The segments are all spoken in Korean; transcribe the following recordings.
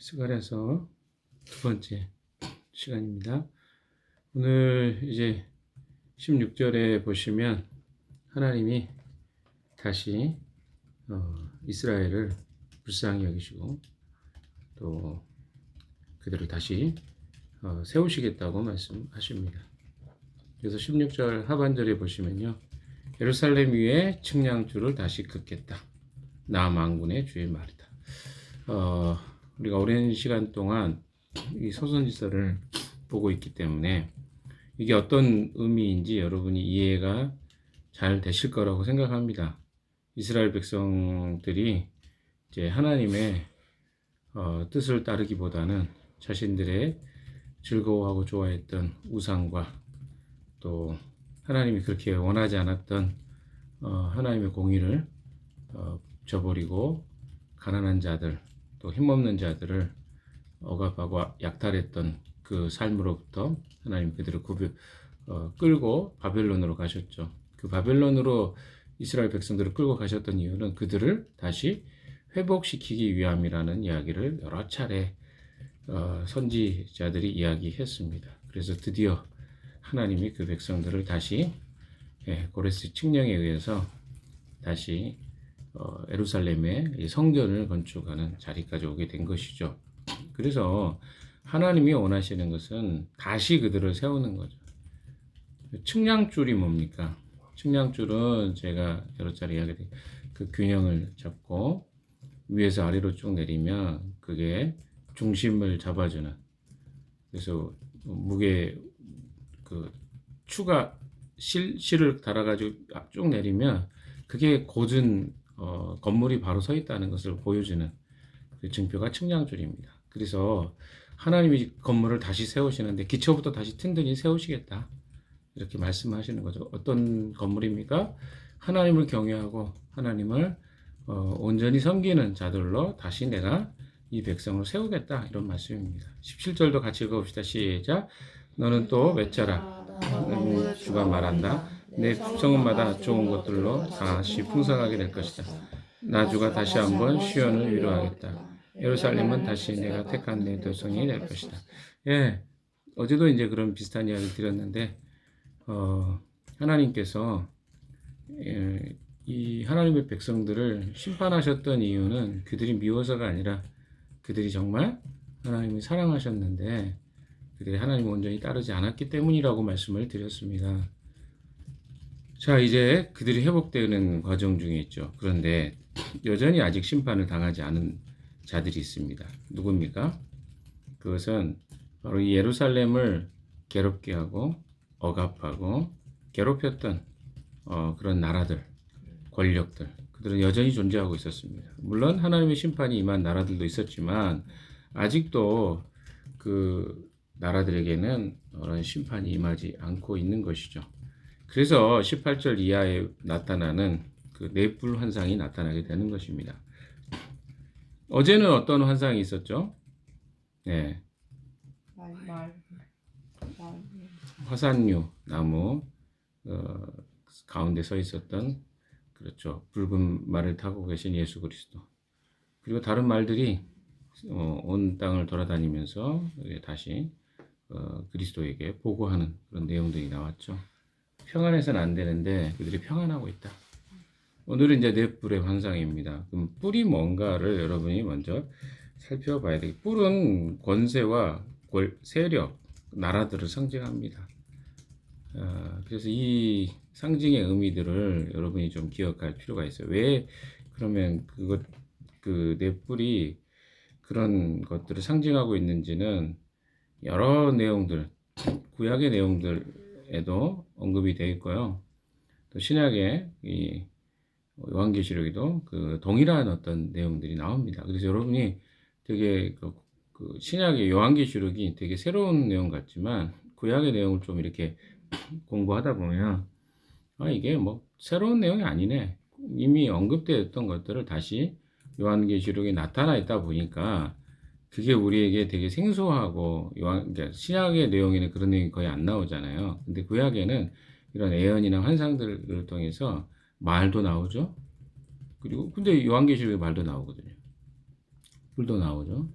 스가랴서 두 번째 시간입니다. 오늘 이제 16절에 보시면 하나님이 다시 이스라엘을 불쌍히 여기시고 또 그들을 다시 세우시겠다고 말씀하십니다. 그래서 16절 하반절에 보시면요, 예루살렘 위에 측량줄을 다시 긋겠다. 나 만군의 주의 말이다. 우리가 오랜 시간 동안 이 소선지서를 보고 있기 때문에 이게 어떤 의미인지 여러분이 이해가 잘 되실 거라고 생각합니다. 이스라엘 백성들이 이제 하나님의 뜻을 따르기보다는 자신들의 즐거워하고 좋아했던 우상과 또 하나님이 그렇게 원하지 않았던 하나님의 공의를 저버리고 가난한 자들 또 힘없는 자들을 억압하고 약탈했던 그 삶으로부터 하나님 그들을 끌고 바벨론으로 가셨죠. 그 바벨론으로 이스라엘 백성들을 끌고 가셨던 이유는 그들을 다시 회복시키기 위함이라는 이야기를 여러 차례 선지자들이 이야기했습니다. 그래서 드디어 하나님이 그 백성들을 다시 고레스 칙령에 의해서 다시 예루살렘의 성전을 건축하는 자리까지 오게 된 것이죠. 그래서 하나님이 원하시는 것은 다시 그들을 세우는 거죠. 측량줄이 뭡니까? 측량줄은 제가 여러 차례 이야기했던 그 균형을 잡고 위에서 아래로 쭉 내리면 그게 중심을 잡아주는, 그래서 무게 그 추가 실을 달아가지고 쭉 내리면 그게 고준 건물이 바로 서 있다는 것을 보여주는 그 증표가 측량줄입니다. 그래서 하나님이 건물을 다시 세우시는데 기초부터 다시 튼튼히 세우시겠다, 이렇게 말씀하시는 거죠. 어떤 건물입니까? 하나님을 경외하고 하나님을 온전히 섬기는 자들로 다시 내가 이 백성을 세우겠다, 이런 말씀입니다. 17절도 같이 읽어봅시다. 시작. 너는 또 외쳐라. 주가 말한다. 내 성읍마다 좋은 것들로 다시 풍성하게 될 것이다. 나 주가 다시 한번 시온을 위로하겠다. 예루살렘은 다시 내가 택한 내 도성이 될 것이다. 예, 어제도 이제 그런 비슷한 이야기 드렸는데 하나님께서 이 하나님의 백성들을 심판하셨던 이유는 그들이 미워서가 아니라 그들이 정말 하나님을 사랑하셨는데 그들이 하나님을 온전히 따르지 않았기 때문이라고 말씀을 드렸습니다. 자, 이제 그들이 회복되는 과정 중에 있죠. 그런데 여전히 아직 심판을 당하지 않은 자들이 있습니다. 누굽니까? 그것은 바로 이 예루살렘을 괴롭게 하고 억압하고 괴롭혔던 그런 나라들, 권력들, 그들은 여전히 존재하고 있었습니다. 물론 하나님의 심판이 임한 나라들도 있었지만 아직도 그 나라들에게는 그런 심판이 임하지 않고 있는 것이죠. 그래서 18절 이하에 나타나는 그 넷불 환상이 나타나게 되는 것입니다. 어제는 어떤 환상이 있었죠? 네. 화산류 나무 가운데 서 있었던, 그렇죠, 붉은 말을 타고 계신 예수 그리스도, 그리고 다른 말들이 온 땅을 돌아다니면서 다시 그리스도에게 보고하는 그런 내용들이 나왔죠. 평안해서는 안 되는데 그들이 평안하고 있다. 오늘은 이제 넷불의 환상입니다. 그럼 뿔이 뭔가를 여러분이 먼저 살펴봐야 되겠. 뿔은 권세와 세력, 나라들을 상징합니다. 그래서 이 상징의 의미들을 여러분이 좀 기억할 필요가 있어요. 왜 그러면 그 넷불이 그런 것들을 상징하고 있는지는 여러 내용들, 구약의 내용들에도 언급이 되어 있고요. 또 신약의 이 요한계시록에도 그 동일한 어떤 내용들이 나옵니다. 그래서 여러분이 되게 그 신약의 요한계시록이 되게 새로운 내용 같지만 구약의 내용을 좀 이렇게 공부하다 보면 이게 뭐 새로운 내용이 아니네, 이미 언급되었던 것들을 다시 요한계시록에 나타나 있다 보니까 그게 우리에게 되게 생소하고, 그러니까 신약의 내용에는 그런 내용이 거의 안 나오잖아요. 근데 구약에는 이런 예언이나 환상들을 통해서 말도 나오죠. 그리고 근데 요한계시록에 말도 나오거든요. 불도 나오죠.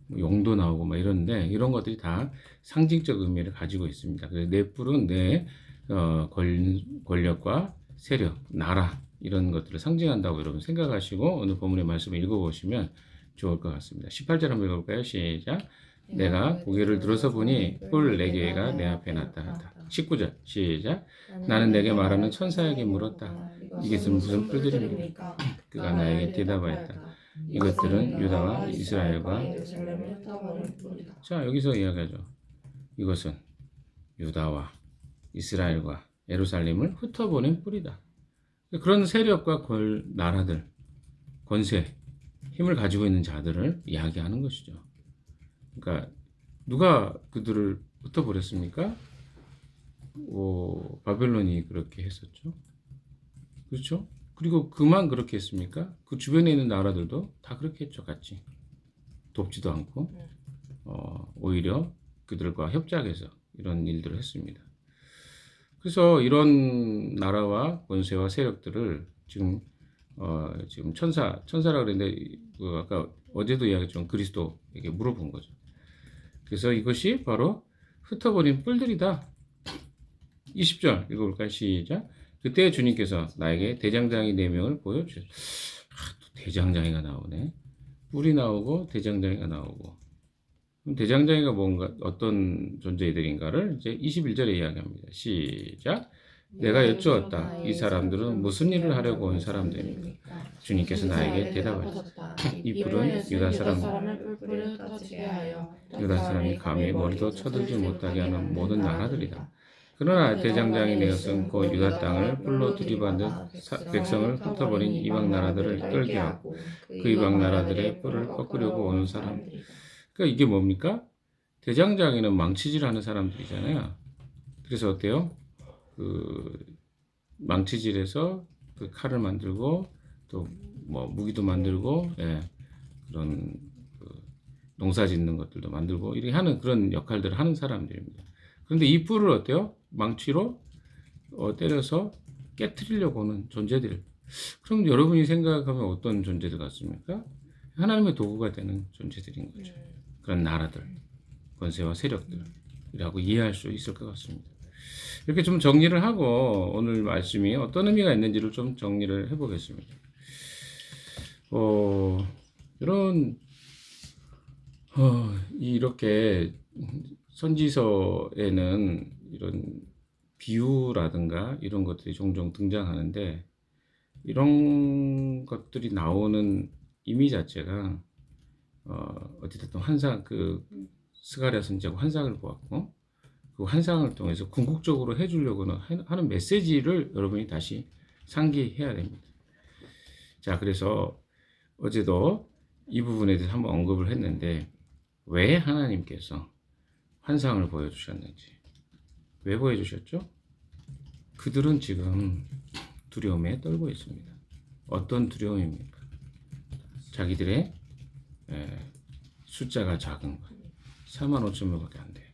뭐 용도 나오고 막 이런데 이런 것들이 다 상징적 의미를 가지고 있습니다. 그래서 내 뿔은 내 권력과 세력, 나라 이런 것들을 상징한다고 여러분 생각하시고 오늘 본문의 말씀을 읽어보시면 좋을 것 같습니다. 18절 한번 읽어볼까요? 시작. 내가 고개를 들어서 보니 뿔 네 개가 내 앞에 나타났다. 19절 시작. 나는 내게 말하는 천사에게 물었다. 이것은 무슨 뿔들입니까? 그가 나에게 대답하였다. 이것들은 유다와 이스라엘과 자 여기서 이야기하죠. 이것은 유다와 이스라엘과 예루살렘을 흩어보낸 뿔이다. 그런 세력과 나라들, 권세, 힘을 가지고 있는 자들을 이야기하는 것이죠. 그러니까 누가 그들을 흩어버렸습니까? 바벨론이 그렇게 했었죠. 그렇죠? 그리고 그만 그렇게 했습니까? 그 주변에 있는 나라들도 다 그렇게 했죠. 같이 돕지도 않고 오히려 그들과 협작해서 이런 일들을 했습니다. 그래서 이런 나라와 권세와 세력들을 지금 천사라 그랬는데 아까 어제도 이야기했지만 그리스도에게 물어본 거죠. 그래서 이것이 바로 흩어버린 뿔들이다. 20절 읽어볼까요? 시작. 그때 주님께서 나에게 대장장이 4명을 보여주셨어요. 또 대장장이가 나오네. 뿔이 나오고 대장장이가 나오고. 그럼 대장장이가 뭔가 어떤 존재들인가를 이제 21절에 이야기합니다. 시작. 내가 여쭈었다. 이 사람들은 무슨 일을 하려고 온 사람들입니까? 주님께서 나에게 대답하셨다. 이 뿔은 유다 사람이 감히 머리도 쳐들지 못하게 하는 모든 나라들이다. 그러나 대장장이 내 것은 곧 유다 땅을 뿔로 들이받는 백성을 흩어버린 이방 나라들을 끌게 하고 그 이방 나라들의 뿔을 꺾으려고 오는 사람들. 그러니까 이게 뭡니까? 대장장이는 망치질하는 사람들이잖아요. 그래서 어때요? 그 망치질해서 그 칼을 만들고 또 뭐 무기도 만들고 그런 농사짓는 것들도 만들고 이렇게 하는 그런 역할들을 하는 사람들입니다. 그런데 이 뿔을 어때요? 망치로 때려서 깨트리려고 하는 존재들. 그럼 여러분이 생각하면 어떤 존재들 같습니까? 하나님의 도구가 되는 존재들인 거죠. 그런 나라들, 권세와 세력들이라고 이해할 수 있을 것 같습니다. 이렇게 좀 정리를 하고 오늘 말씀이 어떤 의미가 있는지를 좀 정리를 해보겠습니다. 이렇게 선지서에는 이런 비유라든가 이런 것들이 종종 등장하는데 이런 것들이 나오는 의미 자체가 어찌됐든 환상 스가랴 선지자가 환상을 보았고 그 환상을 통해서 궁극적으로 해주려고는 하는 메시지를 여러분이 다시 상기해야 됩니다. 자, 그래서 어제도 이 부분에 대해서 한번 언급을 했는데 왜 하나님께서 환상을 보여주셨는지 왜 보여주셨죠? 그들은 지금 두려움에 떨고 있습니다. 어떤 두려움입니까? 자기들의 숫자가 작은 것 45,000명밖에 안 돼요.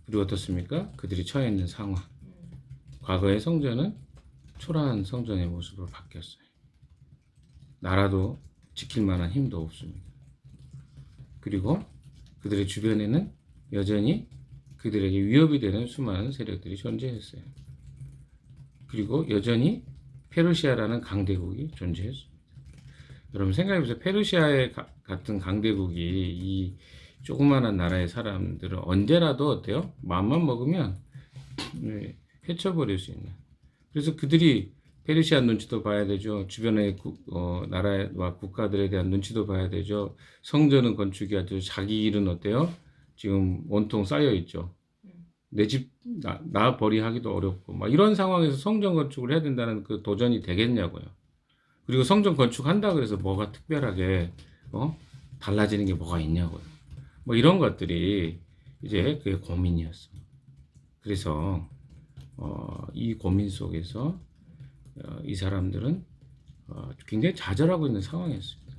그리고 어떻습니까? 그들이 처해 있는 상황. 과거의 성전은 초라한 성전의 모습으로 바뀌었어요. 나라도 지킬 만한 힘도 없습니다. 그리고 그들의 주변에는 여전히 그들에게 위협이 되는 수많은 세력들이 존재했어요. 그리고 여전히 페르시아라는 강대국이 존재했습니다. 여러분 생각해보세요. 페르시아의 같은 강대국이 이 조그마한 나라의 사람들은 언제라도 어때요? 마음만 먹으면 해쳐버릴 수 있는. 그래서 그들이 페르시아 눈치도 봐야 되죠. 주변의 나라와 국가들에 대한 눈치도 봐야 되죠. 성전은 건축이 아주 자기 일은 어때요? 지금 온통 쌓여 있죠. 내 집 나 벌이하기도 어렵고 막 이런 상황에서 성전 건축을 해야 된다는 그 도전이 되겠냐고요. 그리고 성전 건축한다 그래서 뭐가 특별하게 달라지는 게 뭐가 있냐고요. 뭐 이런 것들이 이제 그게 고민이었어. 그래서 이 고민 속에서 이 사람들은 굉장히 좌절하고 있는 상황이었습니다.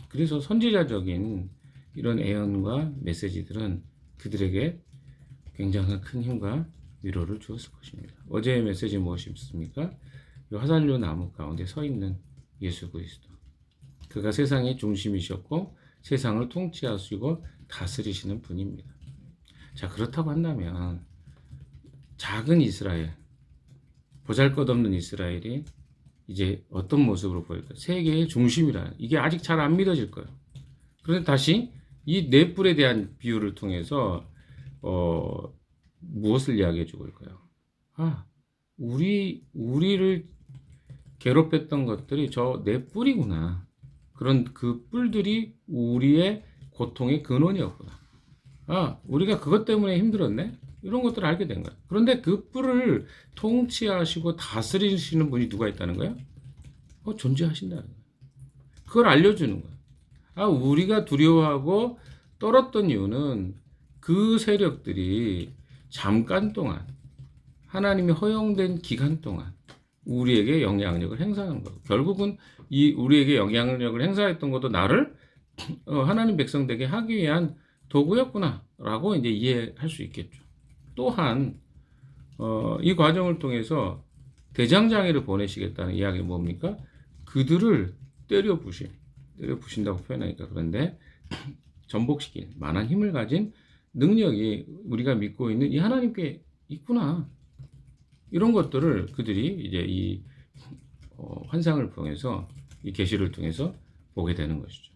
그래서 선지자적인 이런 애언과 메시지들은 그들에게 굉장한 큰 힘과 위로를 주었을 것입니다. 어제의 메시지 무엇이었습니까? 화살료 나무 가운데 서 있는 예수 그리스도. 그가 세상의 중심이셨고 세상을 통치하시고 다스리시는 분입니다. 자, 그렇다고 한다면 작은 이스라엘, 보잘것없는 이스라엘이 이제 어떤 모습으로 보일까? 세계의 중심이라. 이게 아직 잘 안 믿어질 거예요. 그런데 다시 이 네 뿔에 대한 비유를 통해서 무엇을 이야기해 주고 있을까요? 아, 우리를 괴롭혔던 것들이 저 네 뿔이구나. 그런 그 뿔들이 우리의 고통의 근원이었구나. 아, 우리가 그것 때문에 힘들었네? 이런 것들을 알게 된 거야. 그런데 그 뿔을 통치하시고 다스리시는 분이 누가 있다는 거야? 존재하신다는 거야. 그걸 알려주는 거야. 아, 우리가 두려워하고 떨었던 이유는 그 세력들이 잠깐 동안, 하나님이 허용된 기간 동안 우리에게 영향력을 행사하는 거고, 결국은 이 우리에게 영향력을 행사했던 것도 나를 하나님 백성 되게 하기 위한 도구였구나라고 이제 이해할 수 있겠죠. 또한 이 과정을 통해서 대장장이를 보내시겠다는 이야기는 뭡니까? 그들을 때려 부신다고 표현하니까. 그런데 전복시킨 만한 힘을 가진 능력이 우리가 믿고 있는 이 하나님께 있구나. 이런 것들을 그들이 이제 이 환상을 통해서, 이 계시를 통해서 보게 되는 것이죠.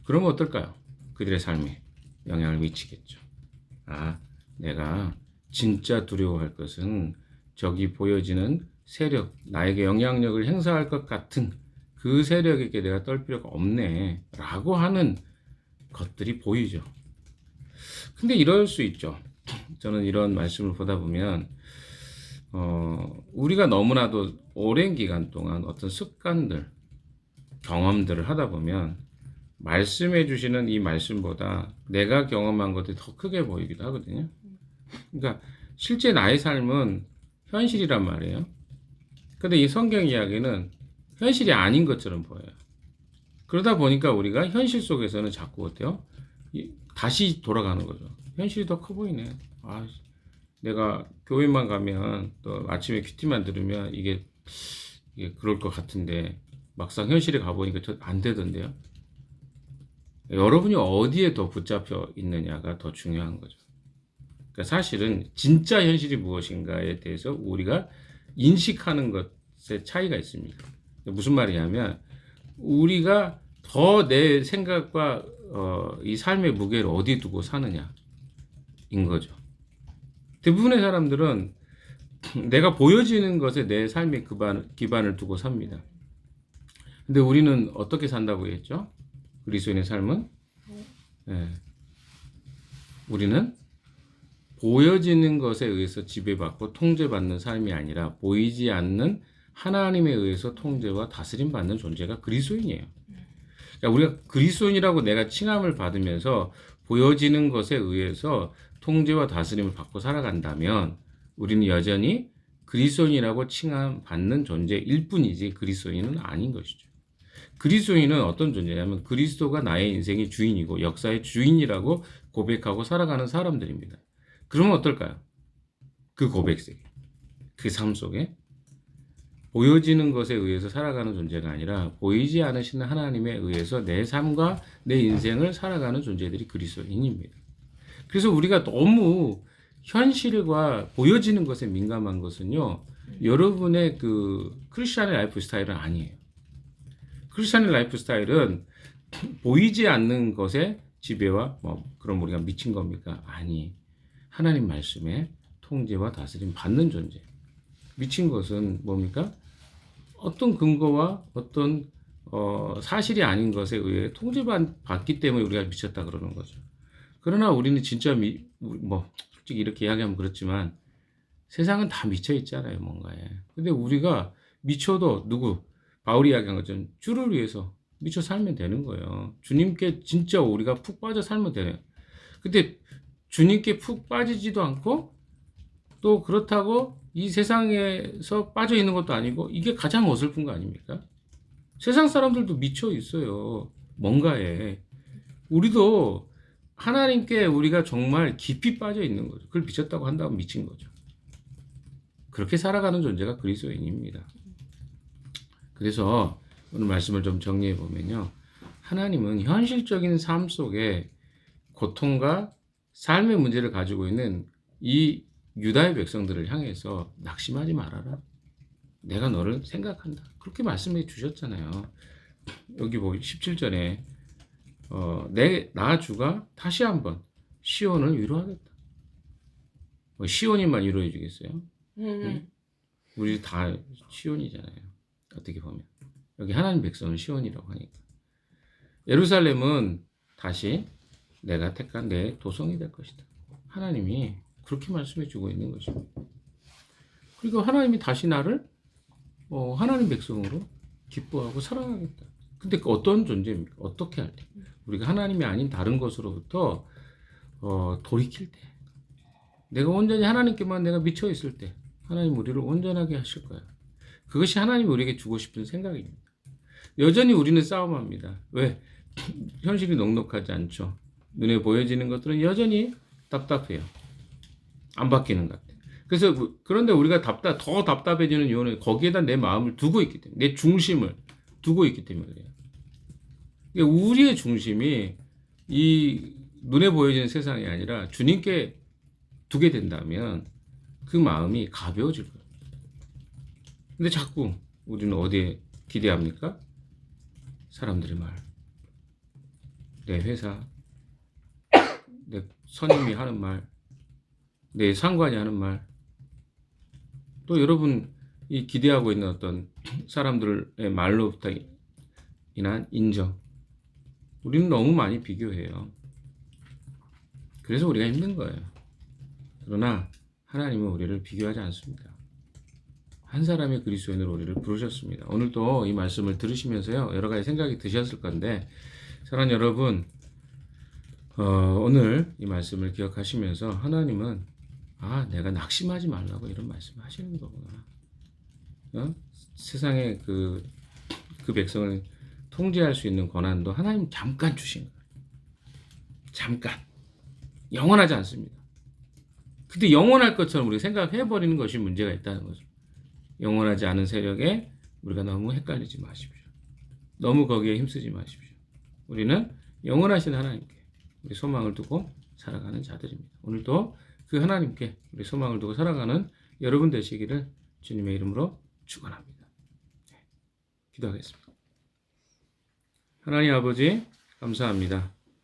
그러면 어떨까요? 그들의 삶에 영향을 미치겠죠. 아, 내가 진짜 두려워할 것은 저기 보여지는 세력, 나에게 영향력을 행사할 것 같은 그 세력에게 내가 떨 필요가 없네 라고 하는 것들이 보이죠. 근데 이럴 수 있죠. 저는 이런 말씀을 보다 보면 우리가 너무나도 오랜 기간 동안 어떤 습관들, 경험들을 하다 보면 말씀해 주시는 이 말씀보다 내가 경험한 것들이 더 크게 보이기도 하거든요. 그러니까 실제 나의 삶은 현실이란 말이에요. 근데 이 성경 이야기는 현실이 아닌 것처럼 보여요. 그러다 보니까 우리가 현실 속에서는 자꾸 어때요? 다시 돌아가는 거죠. 현실이 더 커 보이네. 아, 내가 교회만 가면 또 아침에 큐티만 들으면 이게 그럴 것 같은데 막상 현실에 가보니까 안 되던데요. 여러분이 어디에 더 붙잡혀 있느냐가 더 중요한 거죠. 그러니까 사실은 진짜 현실이 무엇인가에 대해서 우리가 인식하는 것에 차이가 있습니다. 무슨 말이냐면 우리가 더 내 생각과 이 삶의 무게를 어디 두고 사느냐인 거죠. 대부분의 사람들은 내가 보여지는 것에 내 삶의 기반을 두고 삽니다. 근데 우리는 어떻게 산다고 했죠? 그리스도인의 삶은? 네. 우리는 보여지는 것에 의해서 지배받고 통제받는 삶이 아니라 보이지 않는 하나님에 의해서 통제와 다스림 받는 존재가 그리스도인이에요. 그러니까 우리가 그리스도인이라고 내가 칭함을 받으면서 보여지는 것에 의해서 통제와 다스림을 받고 살아간다면 우리는 여전히 그리스도인이라고 칭함 받는 존재일 뿐이지 그리스도인은 아닌 것이죠. 그리스도인은 어떤 존재냐면 그리스도가 나의 인생의 주인이고 역사의 주인이라고 고백하고 살아가는 사람들입니다. 그러면 어떨까요? 그 고백 속에, 그 삶 속에 보여지는 것에 의해서 살아가는 존재가 아니라 보이지 않으시는 하나님에 의해서 내 삶과 내 인생을 살아가는 존재들이 그리스도인입니다. 그래서 우리가 너무 현실과 보여지는 것에 민감한 것은요, 여러분의 그 크리스찬의 라이프 스타일은 아니에요. 크리스찬의 라이프 스타일은 보이지 않는 것에 지배와 그럼 우리가 미친 겁니까? 아니, 하나님 말씀에 통제와 다스림 받는 존재. 미친 것은 뭡니까? 어떤 근거와 어떤 사실이 아닌 것에 의해 통제받기 때문에 우리가 미쳤다 그러는 거죠. 그러나 우리는 진짜 솔직히 이렇게 이야기하면 그렇지만 세상은 다 미쳐 있잖아요, 뭔가에. 근데 우리가 미쳐도 바울이 이야기한 것처럼 주를 위해서 미쳐 살면 되는 거예요. 주님께 진짜 우리가 푹 빠져 살면 되네요. 근데 주님께 푹 빠지지도 않고 또 그렇다고 이 세상에서 빠져 있는 것도 아니고 이게 가장 어설픈 거 아닙니까? 세상 사람들도 미쳐 있어요. 뭔가에. 우리도 하나님께 우리가 정말 깊이 빠져 있는 거죠. 그걸 미쳤다고 한다면 미친 거죠. 그렇게 살아가는 존재가 그리스도인입니다. 그래서 오늘 말씀을 좀 정리해 보면요. 하나님은 현실적인 삶 속에 고통과 삶의 문제를 가지고 있는 이 유다의 백성들을 향해서 낙심하지 말아라. 내가 너를 생각한다. 그렇게 말씀해 주셨잖아요. 여기 17절에 나 주가 다시 한번 시온을 위로하겠다. 시온이만 위로해 주겠어요? 응? 우리 다 시온이잖아요. 어떻게 보면. 여기 하나님 백성은 시온이라고 하니까. 예루살렘은 다시 내가 택한 내 도성이 될 것이다. 하나님이 그렇게 말씀해 주고 있는 것입니다. 그리고 하나님이 다시 나를 하나님 백성으로 기뻐하고 사랑하겠다. 근데 그 어떤 존재입니까? 어떻게 할 때? 우리가 하나님이 아닌 다른 것으로부터 돌이킬 때, 내가 온전히 하나님께만 내가 미쳐 있을 때 하나님 우리를 온전하게 하실 거야. 그것이 하나님이 우리에게 주고 싶은 생각입니다. 여전히 우리는 싸움합니다. 왜? 현실이 넉넉하지 않죠. 눈에 보여지는 것들은 여전히 답답해요. 안 바뀌는 것 같아요. 그래서 그런데 우리가 더 답답해지는 이유는 거기에다 내 마음을 두고 있기 때문에, 내 중심을 두고 있기 때문에 그래요. 그러니까 우리의 중심이 이 눈에 보여지는 세상이 아니라 주님께 두게 된다면 그 마음이 가벼워질 거예요. 근데 자꾸 우리는 어디에 기대합니까? 사람들의 말, 내 회사, 내 선임이 하는 말, 내 상관이 하는 말, 또 여러분이 기대하고 있는 어떤 사람들의 말로부터 인한 인정. 우리는 너무 많이 비교해요. 그래서 우리가 힘든 거예요. 그러나 하나님은 우리를 비교하지 않습니다. 한 사람의 그리스도인으로 우리를 부르셨습니다. 오늘도 이 말씀을 들으시면서요, 여러 가지 생각이 드셨을 건데, 사랑하는 여러분, 오늘 이 말씀을 기억하시면서 하나님은 내가 낙심하지 말라고 이런 말씀을 하시는 거구나. 세상의 그 백성을 통제할 수 있는 권한도 하나님 잠깐 주신 거예요. 잠깐. 영원하지 않습니다. 근데 영원할 것처럼 우리가 생각해버리는 것이 문제가 있다는 거죠. 영원하지 않은 세력에 우리가 너무 헷갈리지 마십시오. 너무 거기에 힘쓰지 마십시오. 우리는 영원하신 하나님께 우리 소망을 두고 살아가는 자들입니다. 오늘도 그 하나님께 우리 소망을 두고 살아가는 여러분 되시기를 주님의 이름으로 축원합니다. 기도하겠습니다. 하나님 아버지 감사합니다.